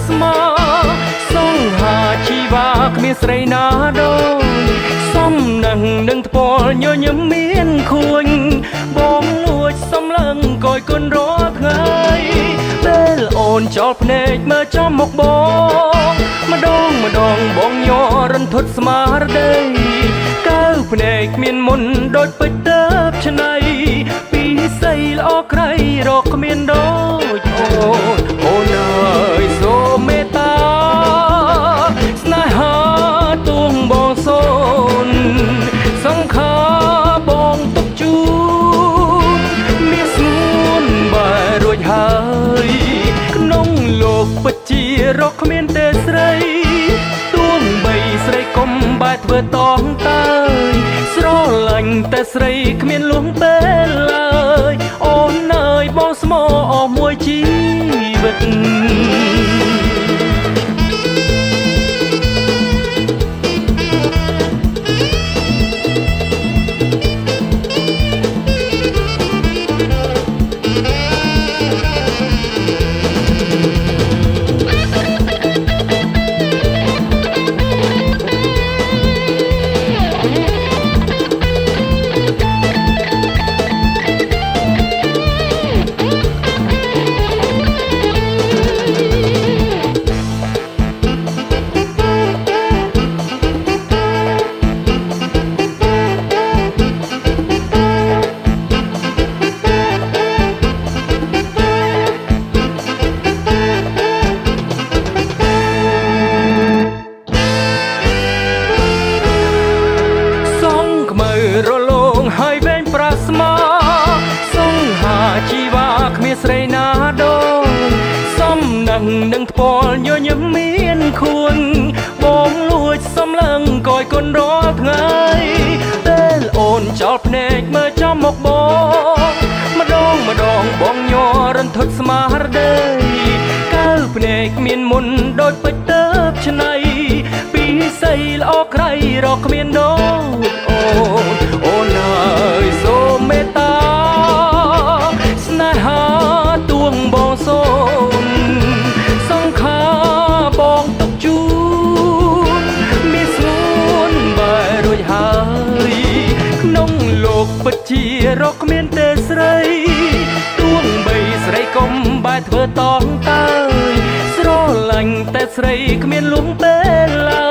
ស្មាសង្ហាជីវ៉ាគ្មានស្រីណាដូចសំនឹងថ្ពាល់ញញឹមមានខួញបងលួចសំឡឹងកយគុណរាល់ថ្ងៃពេលអូនចោលភ្នែកមើលចំមុខបងម្ដងបងញ័ររន្ធត់ស្មារតីកើភ្នែកមានមុនដូចពេជ្រទៅឆ្នៃពីស័យល្អក្រៃរកគ្មានដូចអូនអើយសូមមេត្តាស្នេហាទួងបងសូនសង្ខាបងទុកជូនមានស្ងួនបែររួចហើយក្នុងលោកពិតជារកគ្មានទេស្រីទួងបីស្រីកុំបែរធ្វើតងតើយស្រឡាញ់តែស្រីគ្មានលួងពេលឡើយអូនអើយបងស្មោអស់មួយជីវិតរលោងហើយវែងប្រាស្មាសង្ហាជីវ៉ាគ្មានស្រីណាដូចសំនឹងថ្ពាល់ញញឹមមានខួនបងលួចសំឡឹងកយគុណរាល់ថ្ងៃពេលអូនចោលភ្នែកមើលចំមុខបងម្ដងបងញ័ររន្ធត់ស្មារតីកើភ្នែកមានមុនដូចពេជ្រទៅឆ្នៃពីស័យល្អក្រៃរកគ្មានដូចអូនអើយសូមមេត្តាស្នេហាទួងបងសូនសង្ខាបងទុកជូនមានស្ងួនបែររួចហើយក្នុងលោកពិតជារកគ្មានទេស្រីទួងបីស្រីកុំបែរធ្វើតងតើយស្រឡាញ់តែស្រីគ្មានលួងពេលឡើ